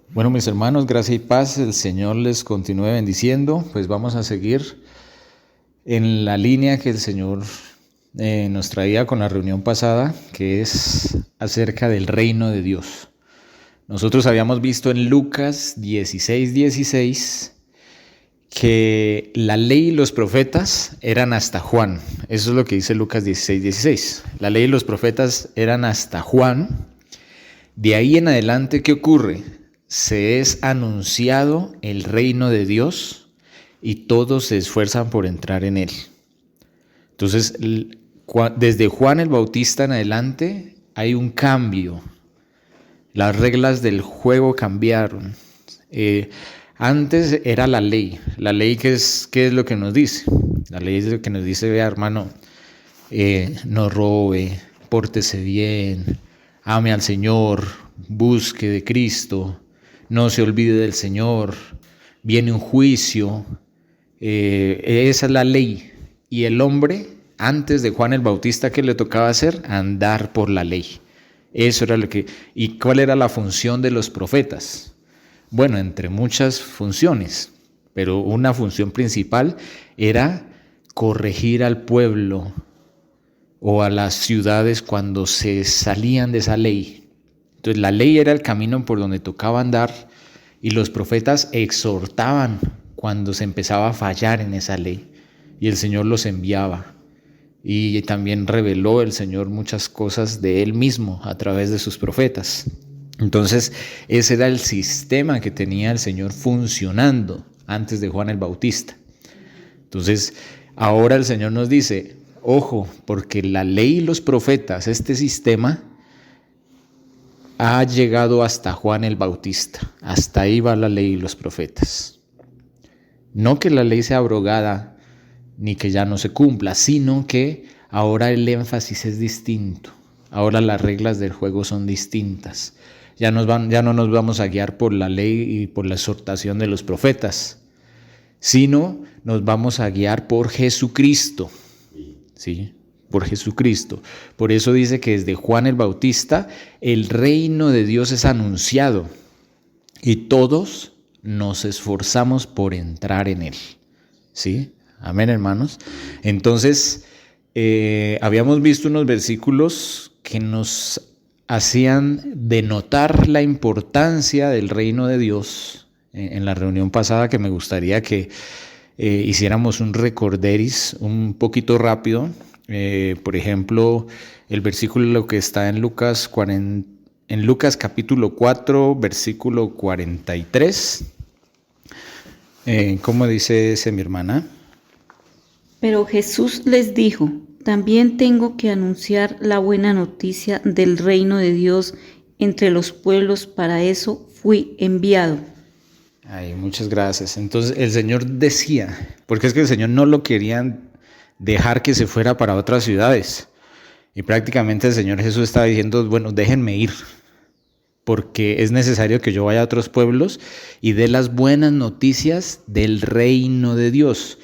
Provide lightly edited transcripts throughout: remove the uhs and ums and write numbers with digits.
Bueno, mis hermanos, gracia y paz, el Señor les continúe bendiciendo. Pues vamos a seguir en la línea que el Señor nos traía con la reunión pasada, que es acerca del reino de Dios. Nosotros habíamos visto en Lucas 16:16 que la ley y los profetas eran hasta Juan. Eso es lo que dice Lucas 16:16. La ley y los profetas eran hasta Juan. De ahí en adelante, ¿qué ocurre? Se es anunciado el reino de Dios y todos se esfuerzan por entrar en él. Entonces, desde Juan el Bautista en adelante hay un cambio. Las reglas del juego cambiaron. Antes era la ley. La ley, ¿qué es lo que nos dice? La ley es lo que nos dice, vea hermano, no robe, pórtese bien, ame al Señor, busque de Cristo, no se olvide del Señor, viene un juicio. Esa es la ley. Y el hombre, antes de Juan el Bautista, ¿qué le tocaba hacer? Andar por la ley. Eso era lo que... ¿Y cuál era la función de los profetas? Bueno, entre muchas funciones, pero una función principal era corregir al pueblo o a las ciudades cuando se salían de esa ley. Entonces la ley era el camino por donde tocaba andar y los profetas exhortaban cuando se empezaba a fallar en esa ley y el Señor los enviaba. Y también reveló el Señor muchas cosas de Él mismo a través de sus profetas. Entonces, ese era el sistema que tenía el Señor funcionando antes de Juan el Bautista. Entonces, ahora el Señor nos dice, ojo, porque la ley y los profetas, este sistema, ha llegado hasta Juan el Bautista. Hasta ahí va la ley y los profetas. No que la ley sea abrogada, ni que ya no se cumpla, sino que ahora el énfasis es distinto. Ahora las reglas del juego son distintas. Ya no nos vamos a guiar por la ley y por la exhortación de los profetas, sino nos vamos a guiar por Jesucristo. ¿Sí? Por Jesucristo. Por eso dice que desde Juan el Bautista el reino de Dios es anunciado y todos nos esforzamos por entrar en él. ¿Sí? Amén, hermanos. Entonces, habíamos visto unos versículos que nos hacían denotar la importancia del reino de Dios en la reunión pasada, que me gustaría que hiciéramos un recorderis un poquito rápido. Por ejemplo, el versículo que está en Lucas capítulo 4, versículo 43. ¿Cómo dice ese, mi hermana? Pero Jesús les dijo, también tengo que anunciar la buena noticia del reino de Dios entre los pueblos, para eso fui enviado. Ay, muchas gracias. Entonces el Señor decía, porque es que el Señor no lo querían dejar que se fuera para otras ciudades. Y prácticamente el Señor Jesús estaba diciendo, bueno, déjenme ir, porque es necesario que yo vaya a otros pueblos y dé las buenas noticias del reino de Dios.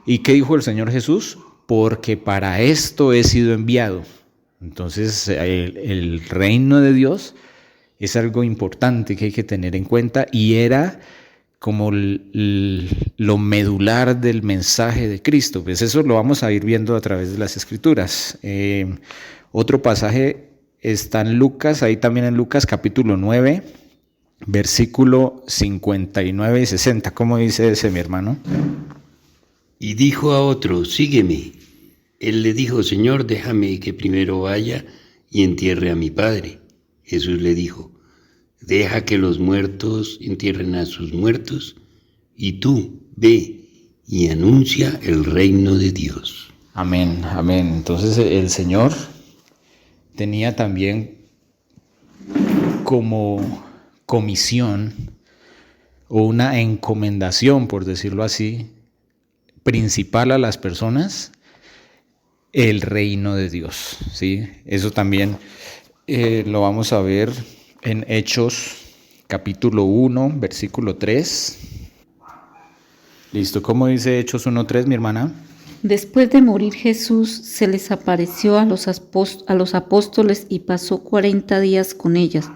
¿Y qué dijo el Señor Jesús? Porque para esto he sido enviado. Entonces, el reino de Dios es algo importante que hay que tener en cuenta y era como lo medular del mensaje de Cristo. Pues eso lo vamos a ir viendo a través de las Escrituras. Otro pasaje está en Lucas, ahí también en Lucas capítulo 9, versículo 59 y 60. ¿Cómo dice ese, mi hermano? Y dijo a otro, sígueme. Él le dijo, Señor, déjame que primero vaya y entierre a mi padre. Jesús le dijo, deja que los muertos entierren a sus muertos, y tú ve y anuncia el reino de Dios. Amén, amén. Entonces el Señor tenía también como comisión o una encomendación, por decirlo así, principal a las personas, el reino de Dios, ¿sí? Eso también lo vamos a ver en Hechos capítulo 1, versículo 3. Listo, ¿cómo dice Hechos 1:3, mi hermana? Después de morir Jesús, se les apareció a los apóstoles y pasó 40 días con ellos,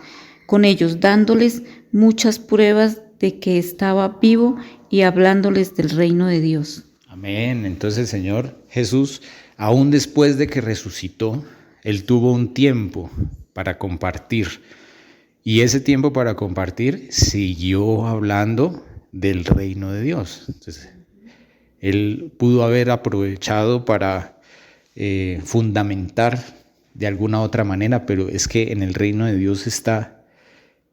con ellos, dándoles muchas pruebas de que estaba vivo y hablándoles del reino de Dios. Amén. Entonces el Señor Jesús, aún después de que resucitó, Él tuvo un tiempo para compartir. Y ese tiempo para compartir siguió hablando del reino de Dios. Entonces, Él pudo haber aprovechado para fundamentar de alguna otra manera, pero es que en el reino de Dios está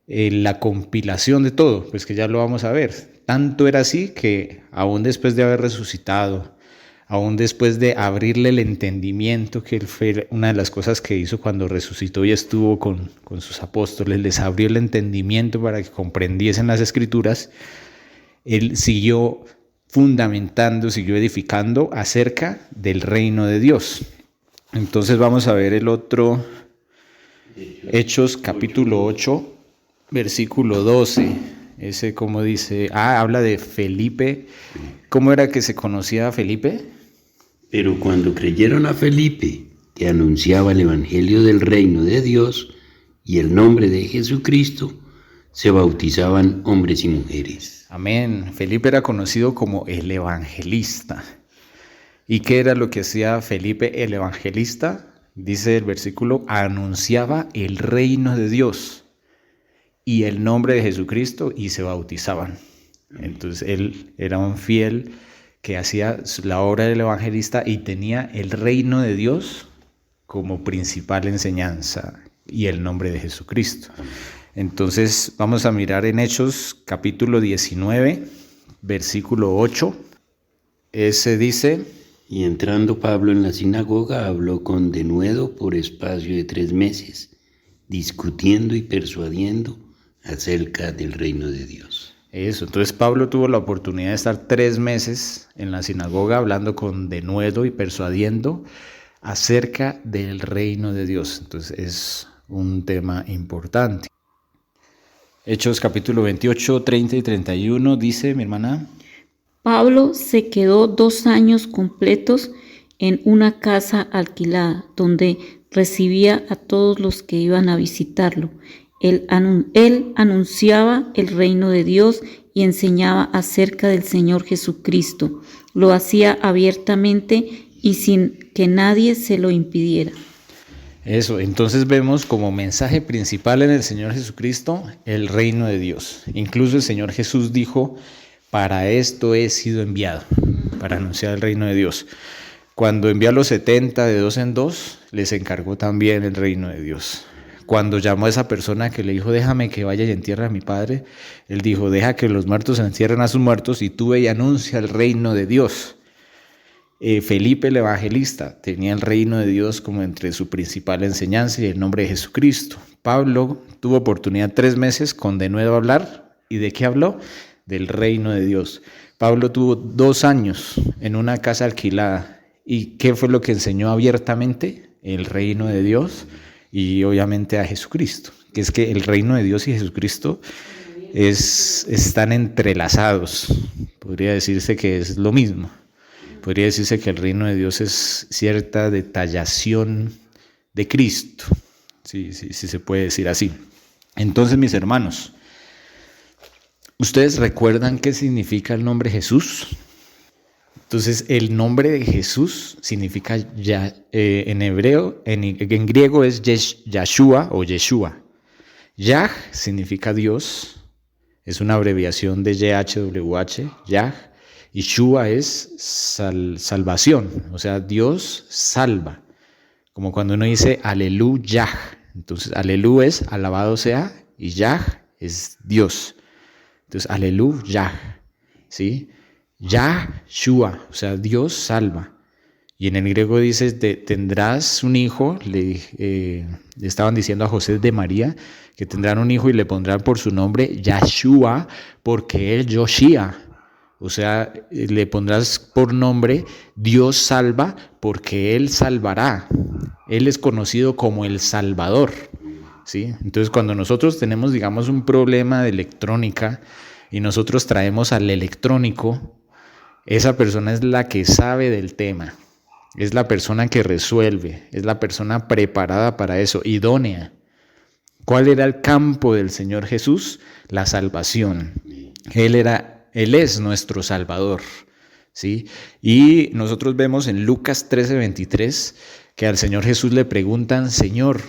la compilación de todo, pues que ya lo vamos a ver. Tanto era así que aún después de haber resucitado, aún después de abrirle el entendimiento, que fue una de las cosas que hizo cuando resucitó y estuvo con sus apóstoles, les abrió el entendimiento para que comprendiesen las Escrituras, Él siguió fundamentando, siguió edificando acerca del reino de Dios. Entonces vamos a ver el otro, Hechos capítulo 8, versículo 12. Ese como dice, habla de Felipe. ¿Cómo era que se conocía a Felipe? Pero cuando creyeron a Felipe, que anunciaba el evangelio del reino de Dios y el nombre de Jesucristo, se bautizaban hombres y mujeres. Amén. Felipe era conocido como el evangelista. ¿Y qué era lo que hacía Felipe el evangelista? Dice el versículo, anunciaba el reino de Dios y el nombre de Jesucristo y se bautizaban. Entonces él era un fiel que hacía la obra del evangelista y tenía el reino de Dios como principal enseñanza y el nombre de Jesucristo. Entonces vamos a mirar en Hechos capítulo 19, versículo 8. Ese dice: Y entrando Pablo en la sinagoga, habló con denuedo por espacio de 3 meses, discutiendo y persuadiendo acerca del reino de Dios. Eso, entonces Pablo tuvo la oportunidad de estar 3 meses en la sinagoga hablando con denuedo y persuadiendo acerca del reino de Dios. Entonces es un tema importante. Hechos capítulo 28, 30 y 31 dice, mi hermana: Pablo se quedó 2 años completos en una casa alquilada, donde recibía a todos los que iban a visitarlo. Él anunciaba el reino de Dios y enseñaba acerca del Señor Jesucristo. Lo hacía abiertamente y sin que nadie se lo impidiera. Eso, entonces vemos como mensaje principal en el Señor Jesucristo el reino de Dios. Incluso el Señor Jesús dijo: para esto he sido enviado, para anunciar el reino de Dios. Cuando envió a los 70 de 2 en 2, les encargó también el reino de Dios. Cuando llamó a esa persona que le dijo: déjame que vaya y entierre a mi padre, él dijo: deja que los muertos entierren a sus muertos y tú ve y anuncia el reino de Dios. Felipe el evangelista tenía el reino de Dios como entre su principal enseñanza y el nombre de Jesucristo. Pablo tuvo oportunidad 3 meses con denuedo a hablar. ¿Y de qué habló? Del reino de Dios. Pablo tuvo 2 años en una casa alquilada. ¿Y qué fue lo que enseñó abiertamente? El reino de Dios y obviamente a Jesucristo. Que es que el reino de Dios y Jesucristo están entrelazados. Podría decirse que es lo mismo. Podría decirse que el reino de Dios es cierta detallación de Cristo. Sí, se puede decir así. Entonces, mis hermanos, ¿ustedes recuerdan qué significa el nombre Jesús? Entonces, el nombre de Jesús significa, en hebreo, en griego es Yahshua o Yeshua. Yah significa Dios, es una abreviación de YHWH, Yah. Y Shua es salvación, o sea, Dios salva. Como cuando uno dice aleluya. Entonces, alelu es alabado sea y Yah es Dios. Entonces, aleluya, ¿sí? Yahshua, o sea, Dios salva. Y en el griego dice, tendrás un hijo, le estaban diciendo a José de María, que tendrán un hijo y le pondrán por su nombre Yahshua, porque él Yoshia. O sea, le pondrás por nombre Dios salva, porque Él salvará. Él es conocido como el Salvador, ¿sí? Entonces, cuando nosotros tenemos, digamos, un problema de electrónica y nosotros traemos al electrónico, esa persona es la que sabe del tema, es la persona que resuelve, es la persona preparada para eso, idónea. ¿Cuál era el campo del Señor Jesús? La salvación. Él es nuestro Salvador, ¿sí? Y nosotros vemos en Lucas 13:23 que al Señor Jesús le preguntan: Señor,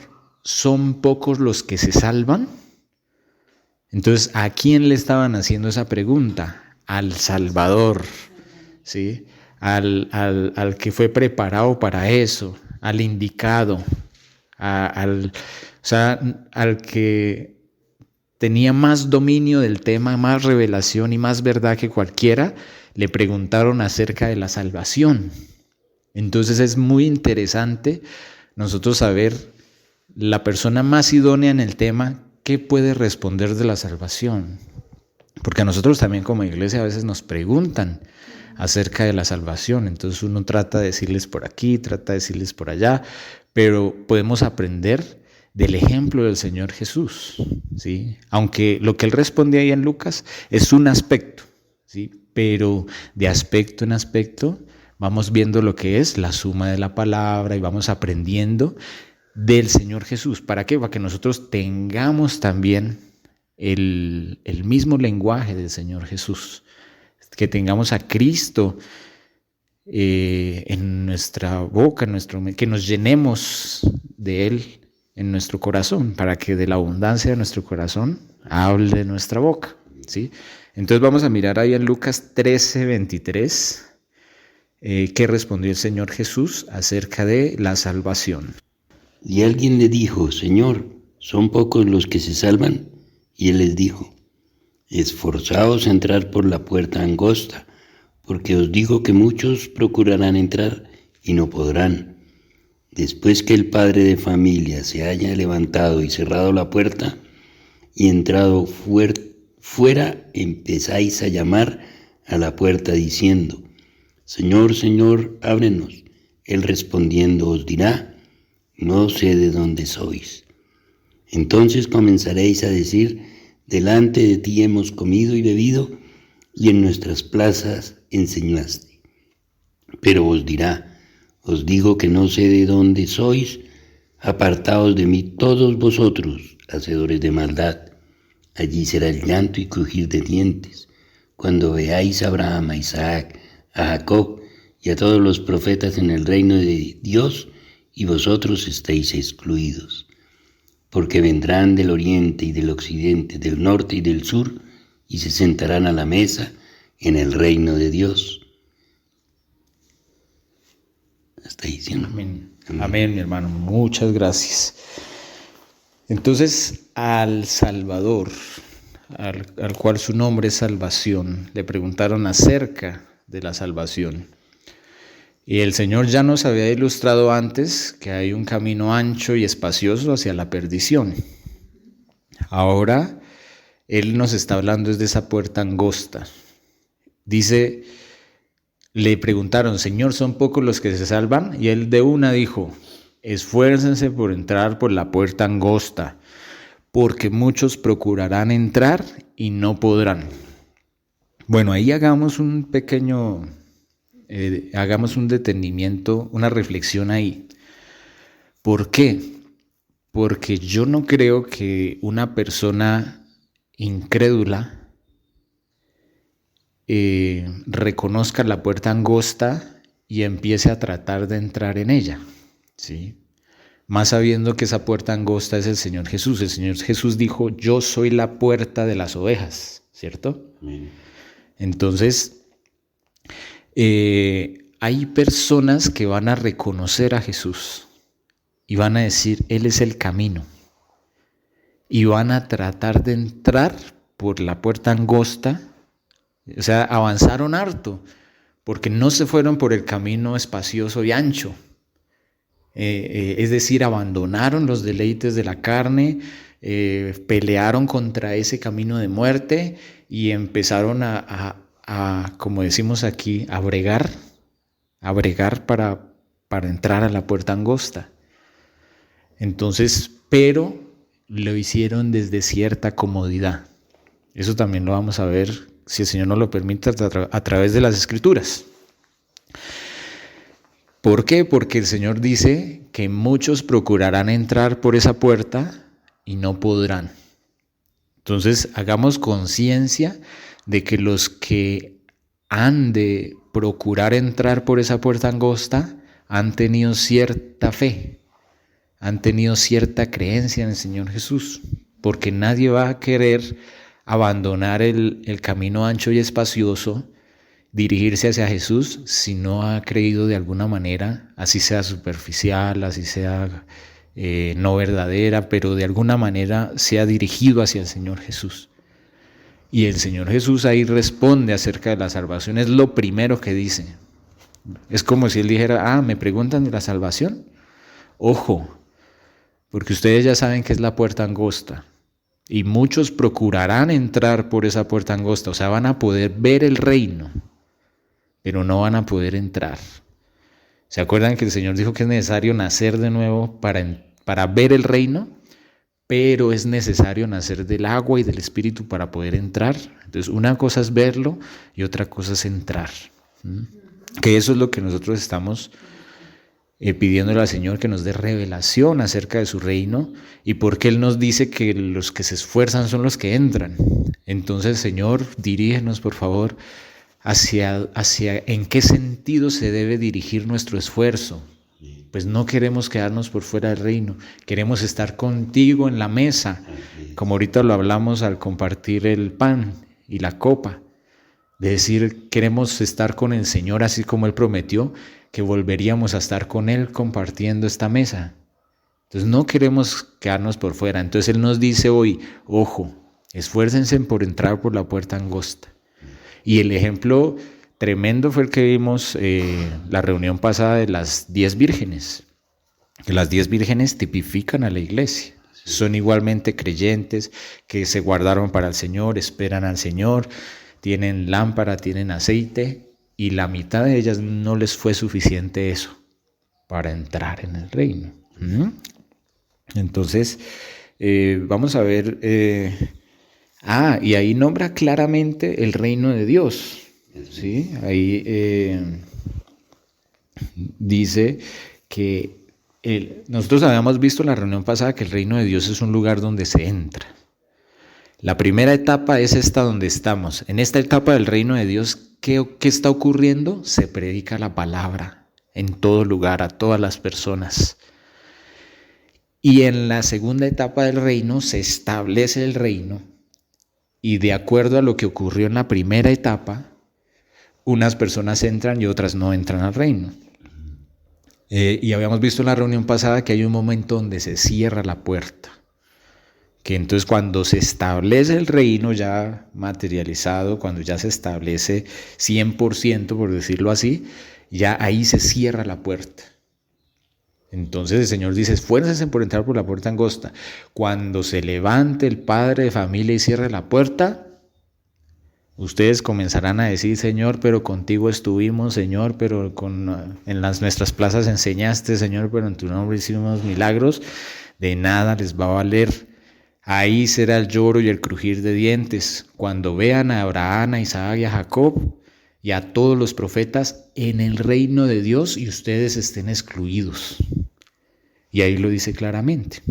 ¿son pocos los que se salvan? Entonces, ¿a quién le estaban haciendo esa pregunta? Al Salvador, ¿sí? Al que fue preparado para eso, al indicado, al que tenía más dominio del tema, más revelación y más verdad que cualquiera. Le preguntaron acerca de la salvación. Entonces es muy interesante nosotros saber la persona más idónea en el tema, ¿qué puede responder de la salvación? Porque a nosotros también como iglesia a veces nos preguntan acerca de la salvación. Entonces uno trata de decirles por aquí, trata de decirles por allá, pero podemos aprender del ejemplo del Señor Jesús, ¿sí? Aunque lo que él responde ahí en Lucas es un aspecto, ¿sí? Pero de aspecto en aspecto vamos viendo lo que es la suma de la palabra y vamos aprendiendo del Señor Jesús. ¿Para qué? Para que nosotros tengamos también el mismo lenguaje del Señor Jesús, que tengamos a Cristo en nuestra boca, que nos llenemos de Él en nuestro corazón, para que de la abundancia de nuestro corazón hable nuestra boca, ¿sí? Entonces vamos a mirar ahí en Lucas 13:23 qué respondió el Señor Jesús acerca de la salvación. Y alguien le dijo: Señor, ¿son pocos los que se salvan? Y él les dijo: esforzaos a entrar por la puerta angosta, porque os digo que muchos procurarán entrar y no podrán. Después que el padre de familia se haya levantado y cerrado la puerta y entrado fuera, empezáis a llamar a la puerta diciendo: Señor, Señor, ábrenos. Él respondiendo os dirá: no sé de dónde sois. Entonces comenzaréis a decir: delante de ti hemos comido y bebido, y en nuestras plazas enseñaste. Pero os dirá: os digo que no sé de dónde sois, apartaos de mí todos vosotros, hacedores de maldad. Allí será el llanto y crujir de dientes, cuando veáis a Abraham, a Isaac, a Jacob y a todos los profetas en el reino de Dios, y vosotros estéis excluidos. Porque vendrán del oriente y del occidente, del norte y del sur, y se sentarán a la mesa en el reino de Dios. Hasta ahí, ¿sí? Amén. Amén, mi hermano. Muchas gracias. Entonces, al Salvador, al cual su nombre es salvación, le preguntaron acerca de la salvación. Y el Señor ya nos había ilustrado antes que hay un camino ancho y espacioso hacia la perdición. Ahora, Él nos está hablando de esa puerta angosta. Dice, le preguntaron: Señor, ¿son pocos los que se salvan? Y Él de una dijo: esfuércense por entrar por la puerta angosta, porque muchos procurarán entrar y no podrán. Bueno, ahí hagamos un pequeño... hagamos un detenimiento, una reflexión ahí. ¿Por qué? Porque yo no creo que una persona incrédula reconozca la puerta angosta y empiece a tratar de entrar en ella, ¿sí? Más sabiendo que esa puerta angosta es el Señor Jesús. El Señor Jesús dijo: yo soy la puerta de las ovejas, ¿cierto? Amén. Entonces, hay personas que van a reconocer a Jesús y van a decir: Él es el camino, y van a tratar de entrar por la puerta angosta. O sea, avanzaron harto porque no se fueron por el camino espacioso y ancho, es decir, abandonaron los deleites de la carne, pelearon contra ese camino de muerte y empezaron a como decimos aquí, a bregar para entrar a la puerta angosta. Entonces, pero lo hicieron desde cierta comodidad. Eso también lo vamos a ver, si el Señor nos lo permite, a través de las Escrituras. ¿Por qué? Porque el Señor dice que muchos procurarán entrar por esa puerta y no podrán. Entonces hagamos conciencia de que los que han de procurar entrar por esa puerta angosta han tenido cierta fe, han tenido cierta creencia en el Señor Jesús, porque nadie va a querer abandonar el camino ancho y espacioso, dirigirse hacia Jesús, si no ha creído de alguna manera, así sea superficial, así sea no verdadera, pero de alguna manera se ha dirigido hacia el Señor Jesús. Y el Señor Jesús ahí responde acerca de la salvación, es lo primero que dice. Es como si Él dijera, me preguntan de la salvación. Ojo, porque ustedes ya saben que es la puerta angosta. Y muchos procurarán entrar por esa puerta angosta, o sea, van a poder ver el reino, pero no van a poder entrar. ¿Se acuerdan que el Señor dijo que es necesario nacer de nuevo para ver el reino? Pero es necesario nacer del agua y del Espíritu para poder entrar. Entonces, una cosa es verlo y otra cosa es entrar. Que eso es lo que nosotros estamos pidiéndole al Señor, que nos dé revelación acerca de su reino y porque Él nos dice que los que se esfuerzan son los que entran. Entonces, Señor, dirígenos, por favor, hacia en qué sentido se debe dirigir nuestro esfuerzo. Pues no queremos quedarnos por fuera del reino, queremos estar contigo en la mesa, como ahorita lo hablamos al compartir el pan y la copa, de decir, queremos estar con el Señor así como Él prometió, que volveríamos a estar con Él compartiendo esta mesa. Entonces no queremos quedarnos por fuera. Entonces Él nos dice hoy, ojo, esfuércense por entrar por la puerta angosta. Y el ejemplo tremendo fue el que vimos la reunión pasada de las 10 vírgenes. Que las 10 vírgenes tipifican a la iglesia. Son igualmente creyentes que se guardaron para el Señor, esperan al Señor, tienen lámpara, tienen aceite. Y la mitad de ellas no les fue suficiente eso para entrar en el reino. Entonces, vamos a ver. Y ahí nombra claramente el reino de Dios. ¿Sí? Ahí dice que nosotros habíamos visto en la reunión pasada que el reino de Dios es un lugar donde se entra. La primera etapa es esta donde estamos. En esta etapa del reino de Dios, ¿qué está ocurriendo? Se predica la palabra en todo lugar, a todas las personas. Y en la segunda etapa del reino se establece el reino. Y de acuerdo a lo que ocurrió en la primera etapa, unas personas entran y otras no entran al reino. Y habíamos visto en la reunión pasada que hay un momento donde se cierra la puerta. Que entonces cuando se establece el reino ya materializado, cuando ya se establece 100%, por decirlo así, ya ahí se cierra la puerta. Entonces el Señor dice, esfuércense por entrar por la puerta angosta. Cuando se levante el padre de familia y cierre la puerta, ustedes comenzarán a decir, Señor, pero contigo estuvimos, Señor, pero en nuestras plazas enseñaste, Señor, pero en tu nombre hicimos milagros. De nada les va a valer. Ahí será el lloro y el crujir de dientes, cuando vean a Abraham, a Isaac y a Jacob y a todos los profetas en el reino de Dios y ustedes estén excluidos. Y ahí lo dice claramente,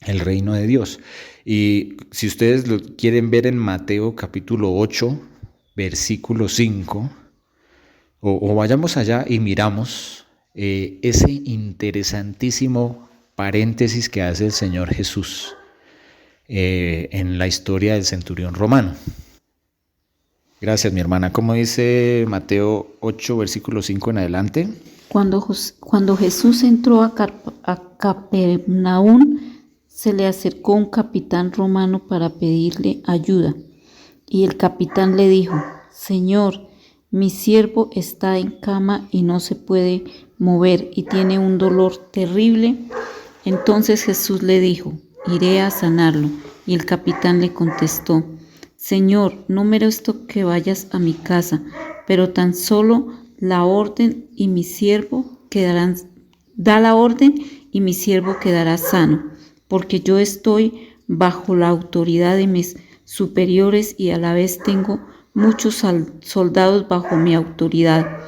el reino de Dios. Y si ustedes lo quieren ver en Mateo capítulo 8, versículo 5, o vayamos allá y miramos ese interesantísimo paréntesis que hace el Señor Jesús. En la historia del centurión romano. Gracias, mi hermana. ¿Cómo dice Mateo 8, versículo 5 en adelante? Cuando Jesús entró a Capernaum, se le acercó un capitán romano para pedirle ayuda. Y el capitán le dijo, Señor, mi siervo está en cama y no se puede mover y tiene un dolor terrible. Entonces Jesús le dijo, iré a sanarlo. Y el capitán le contestó, Señor, no merezco que vayas a mi casa, pero tan solo la orden y mi siervo da la orden y mi siervo quedará sano, porque yo estoy bajo la autoridad de mis superiores y a la vez tengo muchos soldados bajo mi autoridad.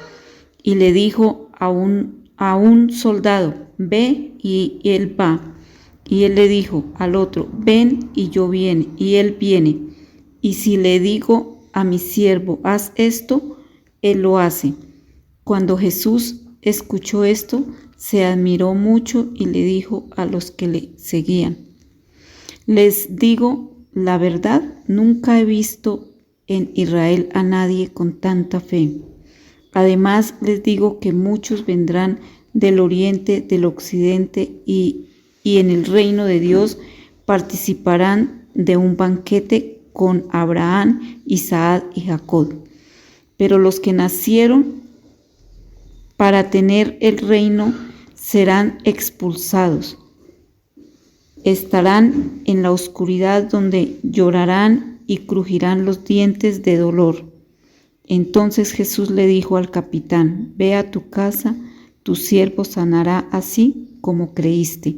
Y le dijo a un soldado, ve, y él va. Y él le dijo al otro, ven, y yo viene, y él viene. Y si le digo a mi siervo, haz esto, él lo hace. Cuando Jesús escuchó esto, se admiró mucho y le dijo a los que le seguían, les digo la verdad, nunca he visto en Israel a nadie con tanta fe. Además les digo que muchos vendrán del oriente, del occidente y en el reino de Dios participarán de un banquete con Abraham, Isaac y Jacob. Pero los que nacieron para tener el reino serán expulsados. Estarán en la oscuridad donde llorarán y crujirán los dientes de dolor. Entonces Jesús le dijo al capitán, ve a tu casa, tu siervo sanará así como creíste.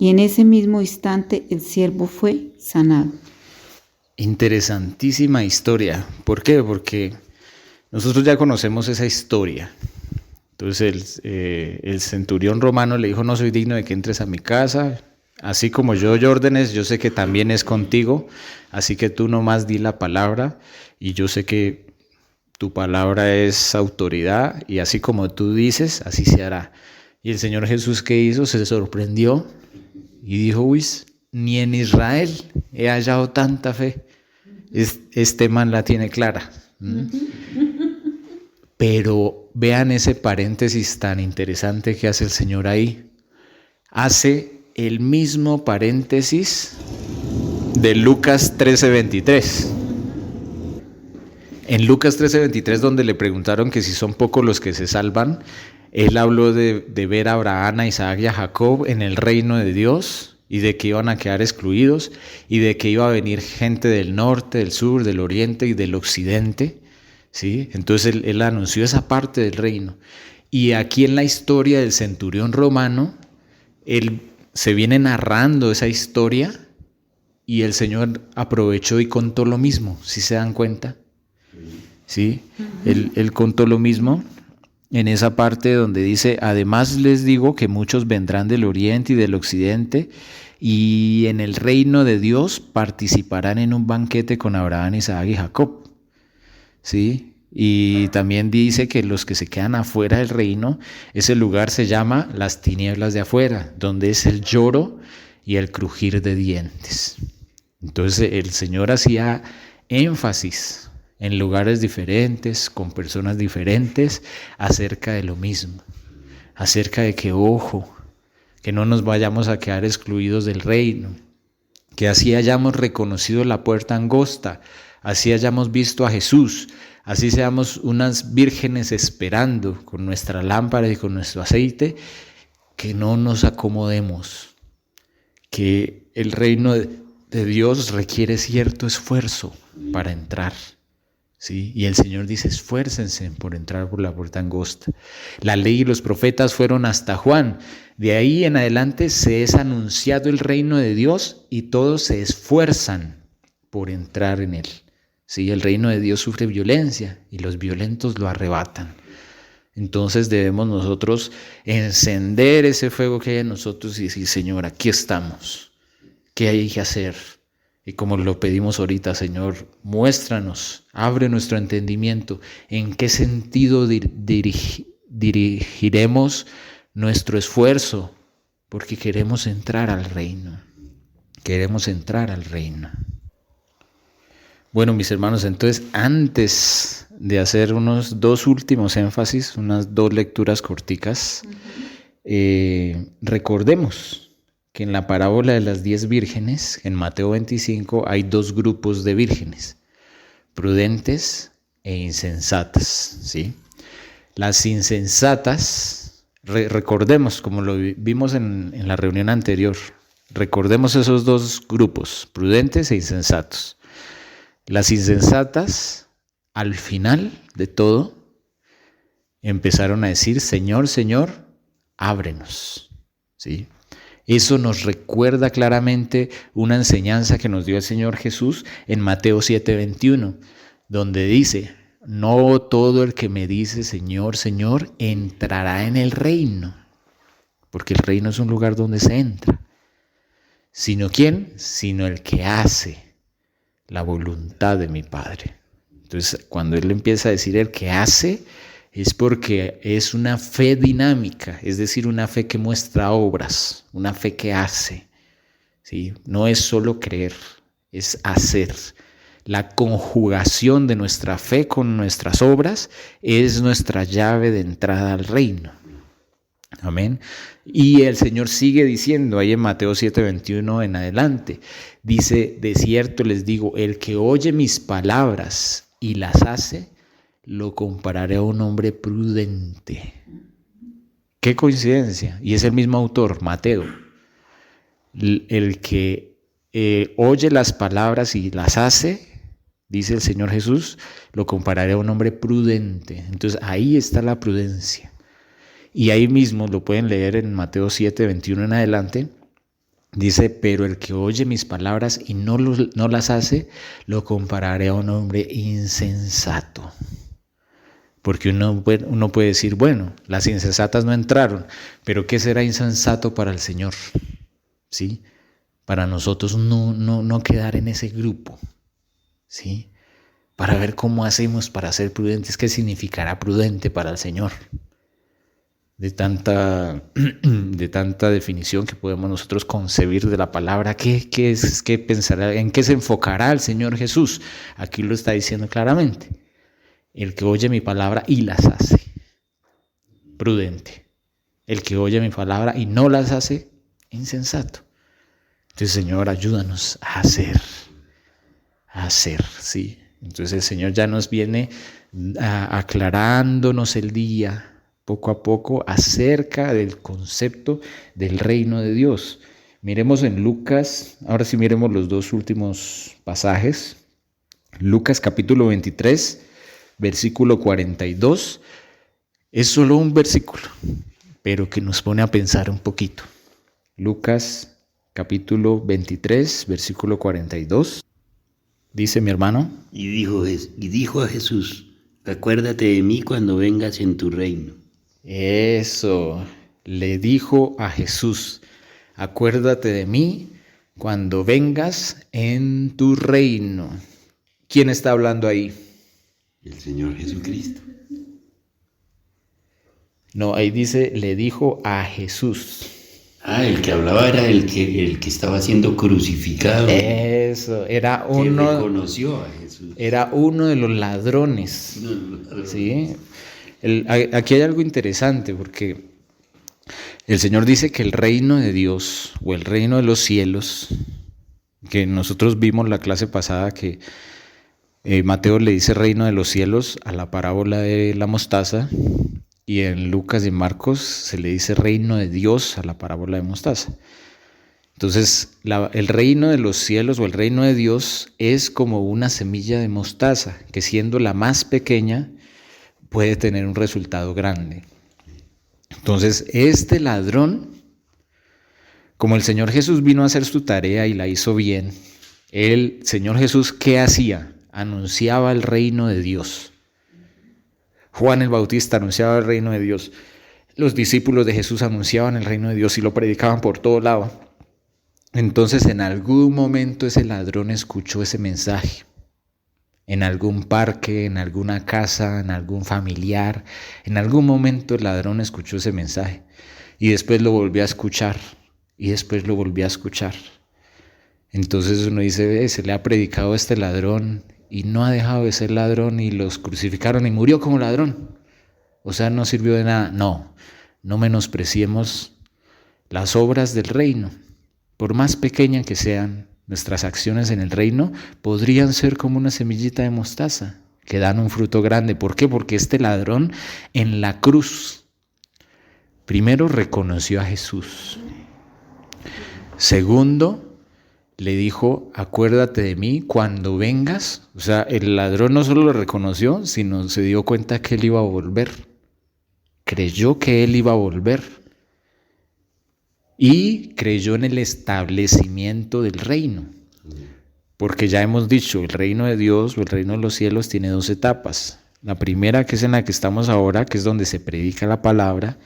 Y en ese mismo instante el siervo fue sanado. Interesantísima historia. ¿Por qué? Porque nosotros ya conocemos esa historia. Entonces el centurión romano le dijo, no soy digno de que entres a mi casa, así como yo doy órdenes, yo sé que también es contigo, así que tú nomás di la palabra y yo sé que tu palabra es autoridad y así como tú dices, así se hará. Y el Señor Jesús, ¿qué hizo? Se sorprendió y dijo, uy, ni en Israel he hallado tanta fe. Este man la tiene clara. Pero vean ese paréntesis tan interesante que hace el Señor ahí. Hace el mismo paréntesis de Lucas 13:23. En Lucas 13:23, donde le preguntaron que si son pocos los que se salvan, él habló de ver a Abraham, a Isaac y a Jacob en el reino de Dios y de que iban a quedar excluidos y de que iba a venir gente del norte, del sur, del oriente y del occidente. ¿Sí? Entonces él anunció esa parte del reino. Y aquí en la historia del centurión romano, él se viene narrando esa historia y el Señor aprovechó y contó lo mismo, ¿sí se dan cuenta? ¿Sí? Él contó lo mismo en esa parte donde dice, además les digo que muchos vendrán del oriente y del occidente y en el reino de Dios participarán en un banquete con Abraham, Isaac y Jacob. ¿Sí? Y también dice que los que se quedan afuera del reino, ese lugar se llama las tinieblas de afuera, donde es el lloro y el crujir de dientes. Entonces el Señor hacía énfasis en lugares diferentes, con personas diferentes, acerca de lo mismo, acerca de que, ojo, que no nos vayamos a quedar excluidos del reino, que así hayamos reconocido la puerta angosta, así hayamos visto a Jesús, así seamos unas vírgenes esperando con nuestra lámpara y con nuestro aceite, que no nos acomodemos, que el reino de Dios requiere cierto esfuerzo para entrar. ¿Sí? Y el Señor dice, esfuércense por entrar por la puerta angosta. La ley y los profetas fueron hasta Juan. De ahí en adelante se es anunciado el reino de Dios y todos se esfuerzan por entrar en él. ¿Sí? El reino de Dios sufre violencia y los violentos lo arrebatan. Entonces debemos nosotros encender ese fuego que hay en nosotros y decir, Señor, aquí estamos. ¿Qué hay que hacer? Y como lo pedimos ahorita, Señor, muéstranos, abre nuestro entendimiento, en qué sentido dirigiremos nuestro esfuerzo, porque queremos entrar al reino. Queremos entrar al reino. Bueno, mis hermanos, entonces antes de hacer unos dos últimos énfasis, unas dos lecturas corticas, recordemos que en la parábola de las 10 vírgenes, en Mateo 25, hay dos grupos de vírgenes, prudentes e insensatas, ¿sí? Las insensatas, recordemos, como lo vimos en la reunión anterior, recordemos esos dos grupos, prudentes e insensatos. Las insensatas, al final de todo, empezaron a decir, Señor, Señor, ábrenos, ¿sí? Eso nos recuerda claramente una enseñanza que nos dio el Señor Jesús en Mateo 7:21, donde dice, no todo el que me dice Señor, Señor, entrará en el reino, porque el reino es un lugar donde se entra, ¿Sino quién? Sino el que hace la voluntad de mi Padre. Entonces, cuando él empieza a decir el que hace, es porque es una fe dinámica, es decir, una fe que muestra obras, una fe que hace. ¿Sí? No es solo creer, es hacer. La conjugación de nuestra fe con nuestras obras es nuestra llave de entrada al reino. Amén. Y el Señor sigue diciendo ahí en Mateo 7:21 en adelante. Dice, de cierto les digo, el que oye mis palabras y las hace, lo compararé a un hombre prudente. Qué coincidencia. Y es el mismo autor, Mateo. El que oye las palabras y las hace, dice el Señor Jesús, lo compararé a un hombre prudente. Entonces ahí está la prudencia. Y ahí mismo lo pueden leer en Mateo 7:21 en adelante. Dice, pero el que oye mis palabras y no las hace, lo compararé a un hombre insensato. Porque uno puede decir, bueno, las insensatas no entraron, pero ¿qué será insensato para el Señor? ¿Sí? Para nosotros no quedar en ese grupo. ¿Sí? Para ver cómo hacemos para ser prudentes, ¿qué significará prudente para el Señor? De tanta definición que podemos nosotros concebir de la palabra, ¿qué pensará? ¿En qué se enfocará el Señor Jesús? Aquí lo está diciendo claramente. El que oye mi palabra y las hace, prudente. El que oye mi palabra y no las hace, insensato. Entonces, Señor, ayúdanos a hacer, ¿sí? Entonces el Señor ya nos viene aclarándonos el día, poco a poco, acerca del concepto del reino de Dios. Miremos en Lucas, ahora sí miremos los dos últimos pasajes. Lucas capítulo 23, versículo 42. Es solo un versículo, pero que nos pone a pensar un poquito. Lucas capítulo 23, versículo 42. Dice mi hermano. Y dijo a Jesús, acuérdate de mí cuando vengas en tu reino. Eso, le dijo a Jesús, acuérdate de mí cuando vengas en tu reino. ¿Quién está hablando ahí? El Señor Jesucristo. No, ahí dice, le dijo a Jesús. El que hablaba era el que estaba siendo crucificado. Eso, era uno. Que reconoció a Jesús. Era uno de los ladrones. ¿Sí? Aquí hay algo interesante porque el Señor dice que el reino de Dios o el reino de los cielos, que nosotros vimos la clase pasada que Mateo le dice reino de los cielos a la parábola de la mostaza, y en Lucas y Marcos se le dice reino de Dios a la parábola de mostaza. Entonces, el reino de los cielos o el reino de Dios es como una semilla de mostaza, que siendo la más pequeña puede tener un resultado grande. Entonces, este ladrón, como el Señor Jesús vino a hacer su tarea y la hizo bien, el Señor Jesús, ¿qué hacía? Anunciaba el reino de Dios. Juan el Bautista anunciaba el reino de Dios. Los discípulos de Jesús anunciaban el reino de Dios y lo predicaban por todo lado. Entonces, en algún momento ese ladrón escuchó ese mensaje. En algún parque, en alguna casa, en algún familiar. En algún momento el ladrón escuchó ese mensaje. Y después lo volvió a escuchar. Y después lo volvió a escuchar. Entonces uno dice, se le ha predicado a este ladrón y no ha dejado de ser ladrón y los crucificaron y murió como ladrón. O sea, no sirvió de nada. No menospreciemos las obras del reino. Por más pequeñas que sean, nuestras acciones en el reino podrían ser como una semillita de mostaza que dan un fruto grande. ¿Por qué? Porque este ladrón en la cruz primero reconoció a Jesús. Segundo, le dijo, acuérdate de mí cuando vengas. O sea, el ladrón no solo lo reconoció, sino se dio cuenta que él iba a volver. Creyó que él iba a volver. Y creyó en el establecimiento del reino. Porque ya hemos dicho, el reino de Dios o el reino de los cielos tiene 2 etapas. La primera, que es en la que estamos ahora, que es donde se predica la palabra.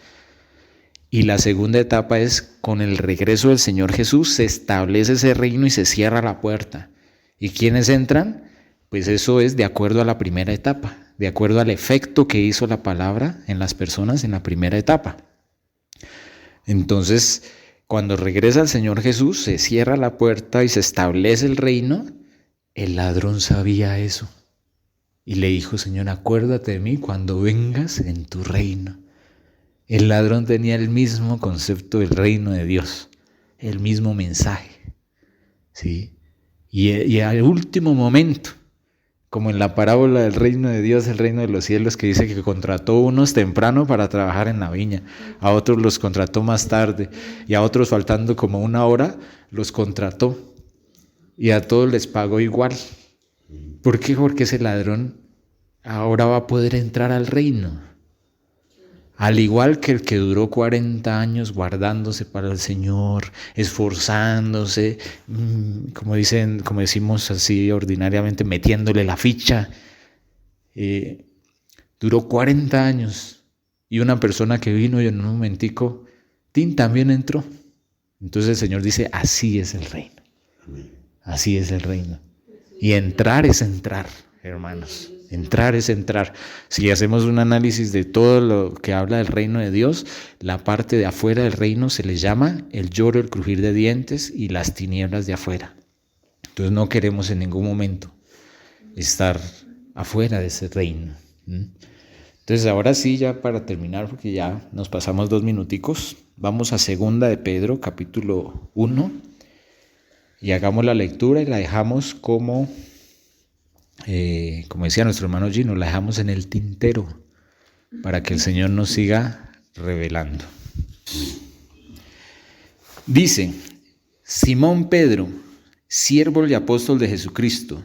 Y la segunda etapa es con el regreso del Señor Jesús se establece ese reino y se cierra la puerta. ¿Y quiénes entran? Pues eso es de acuerdo a la primera etapa, de acuerdo al efecto que hizo la palabra en las personas en la primera etapa. Entonces, cuando regresa el Señor Jesús, se cierra la puerta y se establece el reino. El ladrón sabía eso y le dijo: Señor, acuérdate de mí cuando vengas en tu reino. El ladrón tenía el mismo concepto del reino de Dios, el mismo mensaje, ¿sí? Y al último momento, como en la parábola del reino de Dios, el reino de los cielos, que dice que contrató unos temprano para trabajar en la viña, a otros los contrató más tarde, y a otros faltando como 1 hora, los contrató, y a todos les pagó igual. ¿Por qué? Porque ese ladrón ahora va a poder entrar al reino. Al igual que el que duró 40 años guardándose para el Señor, esforzándose, como decimos así ordinariamente, metiéndole la ficha. Duró 40 años y una persona que vino y en un momentico, también entró. Entonces el Señor dice: así es el reino. Así es el reino. Y entrar es entrar, hermanos. Entrar es entrar. Si hacemos un análisis de todo lo que habla del reino de Dios, la parte de afuera del reino se le llama el lloro, el crujir de dientes y las tinieblas de afuera. Entonces no queremos en ningún momento estar afuera de ese reino. Entonces ahora sí, ya para terminar, porque ya nos pasamos 2 minuticos, vamos a 2 de Pedro, capítulo 1, y hagamos la lectura y la dejamos como decía nuestro hermano Gino, la dejamos en el tintero para que el Señor nos siga revelando. Dice: Simón Pedro, siervo y apóstol de Jesucristo,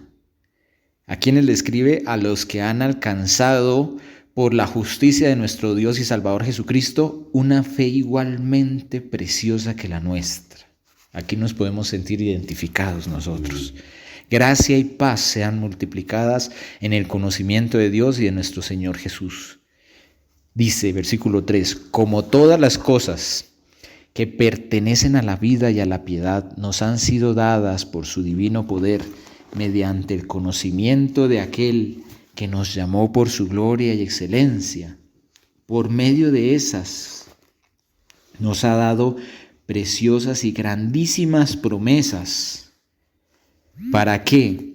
a quienes le escribe a los que han alcanzado por la justicia de nuestro Dios y Salvador Jesucristo una fe igualmente preciosa que la nuestra. Aquí nos podemos sentir identificados nosotros. Gracia y paz sean multiplicadas en el conocimiento de Dios y de nuestro Señor Jesús. Dice, versículo 3, como todas las cosas que pertenecen a la vida y a la piedad nos han sido dadas por su divino poder mediante el conocimiento de aquel que nos llamó por su gloria y excelencia. Por medio de esas nos ha dado preciosas y grandísimas promesas. ¿Para qué?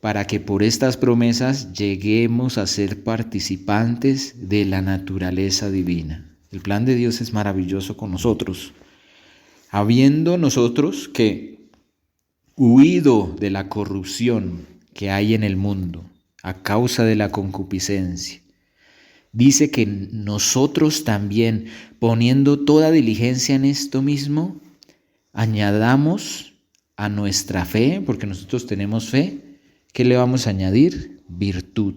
Para que por estas promesas lleguemos a ser participantes de la naturaleza divina. El plan de Dios es maravilloso con nosotros. Habiendo nosotros que huido de la corrupción que hay en el mundo a causa de la concupiscencia, dice que nosotros también, poniendo toda diligencia en esto mismo, añadamos a nuestra fe, porque nosotros tenemos fe, ¿qué le vamos a añadir? Virtud.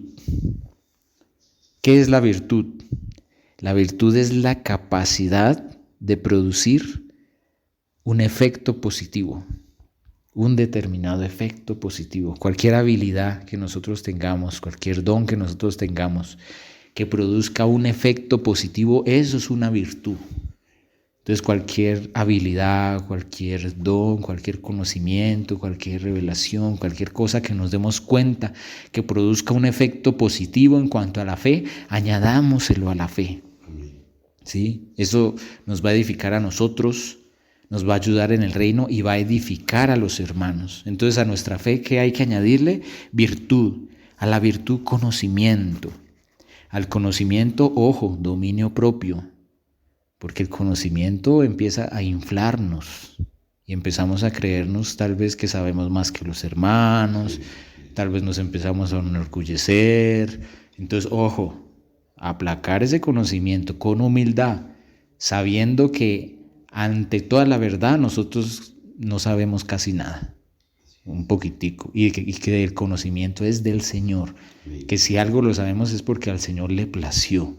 ¿Qué es la virtud? La virtud es la capacidad de producir un efecto positivo, un determinado efecto positivo. Cualquier habilidad que nosotros tengamos, cualquier don que nosotros tengamos, que produzca un efecto positivo, eso es una virtud. Entonces cualquier habilidad, cualquier don, cualquier conocimiento, cualquier revelación, cualquier cosa que nos demos cuenta que produzca un efecto positivo en cuanto a la fe, añadámoselo a la fe. ¿Sí? Eso nos va a edificar a nosotros, nos va a ayudar en el reino y va a edificar a los hermanos. Entonces a nuestra fe, ¿qué hay que añadirle? Virtud. A la virtud, conocimiento. Al conocimiento, ojo, dominio propio. Porque el conocimiento empieza a inflarnos y empezamos a creernos tal vez que sabemos más que los hermanos, tal vez nos empezamos a enorgullecer. Entonces, ojo, aplacar ese conocimiento con humildad, sabiendo que ante toda la verdad nosotros no sabemos casi nada, un poquitico, y que el conocimiento es del Señor, que si algo lo sabemos es porque al Señor le plació.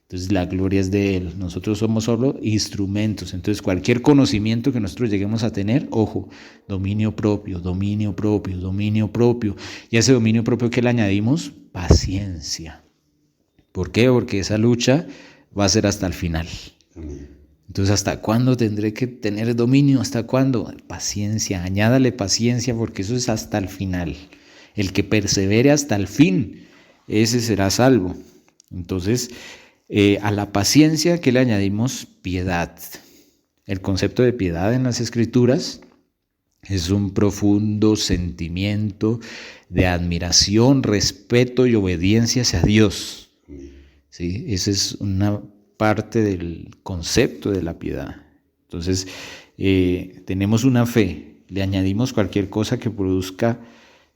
Entonces la gloria es de Él, nosotros somos solo instrumentos. Entonces cualquier conocimiento que nosotros lleguemos a tener, ojo, dominio propio, dominio propio, dominio propio. Y a ese dominio propio, ¿qué le añadimos? Paciencia. ¿Por qué? Porque esa lucha va a ser hasta el final. Entonces, ¿hasta cuándo tendré que tener dominio? ¿Hasta cuándo? Paciencia, añádale paciencia, porque eso es hasta el final. El que persevere hasta el fin, ese será salvo. Entonces, a la paciencia, ¿qué le añadimos? Piedad. El concepto de piedad en las Escrituras es un profundo sentimiento de admiración, respeto y obediencia hacia Dios. ¿Sí? Esa es una parte del concepto de la piedad. Entonces, tenemos una fe, le añadimos cualquier cosa que produzca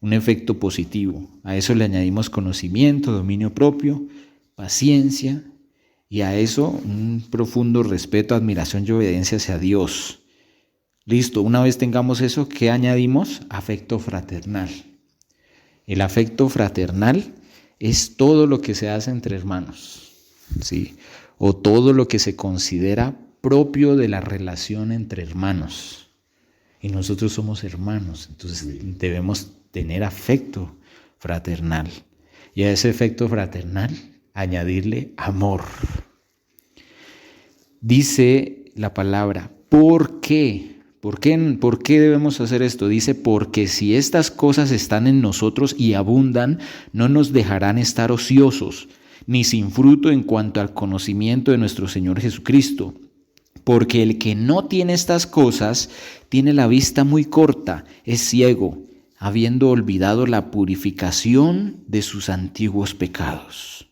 un efecto positivo. A eso le añadimos conocimiento, dominio propio, paciencia, y a eso un profundo respeto, admiración y obediencia hacia Dios. Listo, una vez tengamos eso, ¿qué añadimos? Afecto fraternal. El afecto fraternal es todo lo que se hace entre hermanos, ¿sí? O todo lo que se considera propio de la relación entre hermanos. Y nosotros somos hermanos, entonces debemos tener afecto fraternal. Y a ese afecto fraternal añadirle amor. Dice la palabra, ¿por qué? ¿Por qué debemos hacer esto? Dice, porque si estas cosas están en nosotros y abundan, no nos dejarán estar ociosos, ni sin fruto en cuanto al conocimiento de nuestro Señor Jesucristo. Porque el que no tiene estas cosas tiene la vista muy corta, es ciego, habiendo olvidado la purificación de sus antiguos pecados.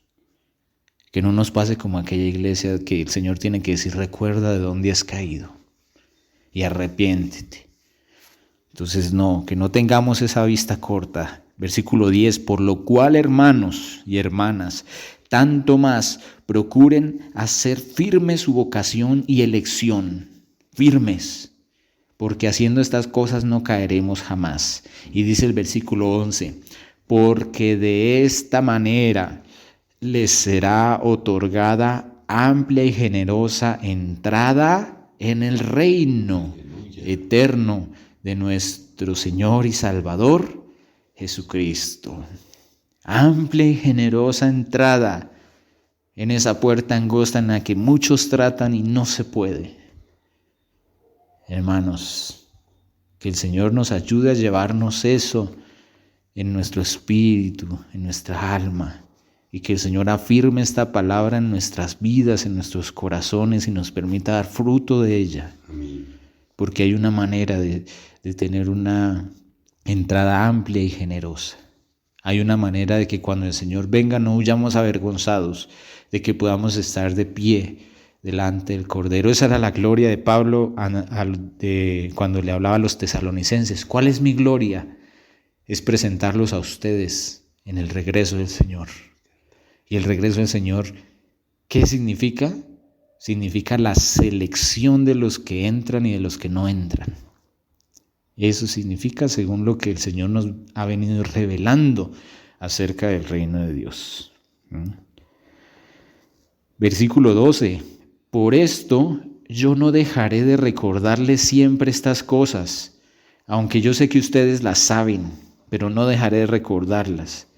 Que no nos pase como aquella iglesia que el Señor tiene que decir, recuerda de dónde has caído y arrepiéntete. Entonces que no tengamos esa vista corta. Versículo 10, por lo cual, hermanos y hermanas, tanto más procuren hacer firme su vocación y elección, firmes, porque haciendo estas cosas no caeremos jamás. Y dice el versículo 11, porque de esta manera les será otorgada amplia y generosa entrada en el reino eterno de nuestro Señor y Salvador Jesucristo. Amplia y generosa entrada en esa puerta angosta en la que muchos tratan y no se puede. Hermanos, que el Señor nos ayude a llevarnos eso en nuestro espíritu, en nuestra alma, y que el Señor afirme esta palabra en nuestras vidas, en nuestros corazones, y nos permita dar fruto de ella. Amén. Porque hay una manera de tener una entrada amplia y generosa. Hay una manera de que cuando el Señor venga no huyamos avergonzados, de que podamos estar de pie delante del Cordero. Esa era la gloria de Pablo cuando le hablaba a los tesalonicenses. ¿Cuál es mi gloria? Es presentarlos a ustedes en el regreso del Señor. Y el regreso del Señor, ¿qué significa? Significa la selección de los que entran y de los que no entran. Eso significa según lo que el Señor nos ha venido revelando acerca del reino de Dios. Versículo 12. Por esto yo no dejaré de recordarles siempre estas cosas, aunque yo sé que ustedes las saben, pero no dejaré de recordarlas.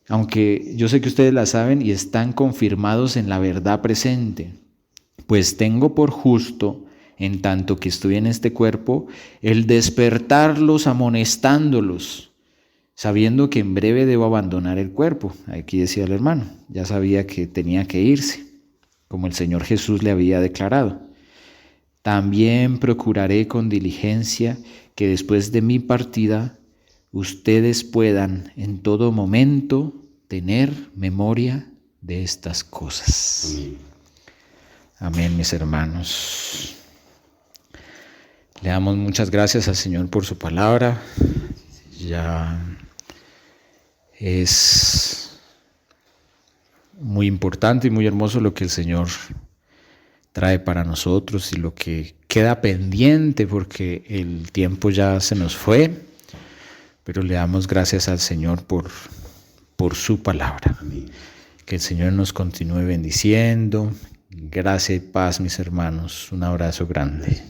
Aunque yo sé que ustedes las saben y están confirmados en la verdad presente, pues tengo por justo, en tanto que estoy en este cuerpo, el despertarlos amonestándolos, sabiendo que en breve debo abandonar el cuerpo. Aquí decía el hermano, ya sabía que tenía que irse, como el Señor Jesús le había declarado. También procuraré con diligencia que después de mi partida ustedes puedan en todo momento tener memoria de estas cosas. Amén. Amén, mis hermanos. Le damos muchas gracias al Señor por su palabra. Ya es muy importante y muy hermoso lo que el Señor trae para nosotros y lo que queda pendiente porque el tiempo ya se nos fue, pero le damos gracias al Señor por su palabra. Amén. Que el Señor nos continúe bendiciendo. Gracia y paz, mis hermanos. Un abrazo grande.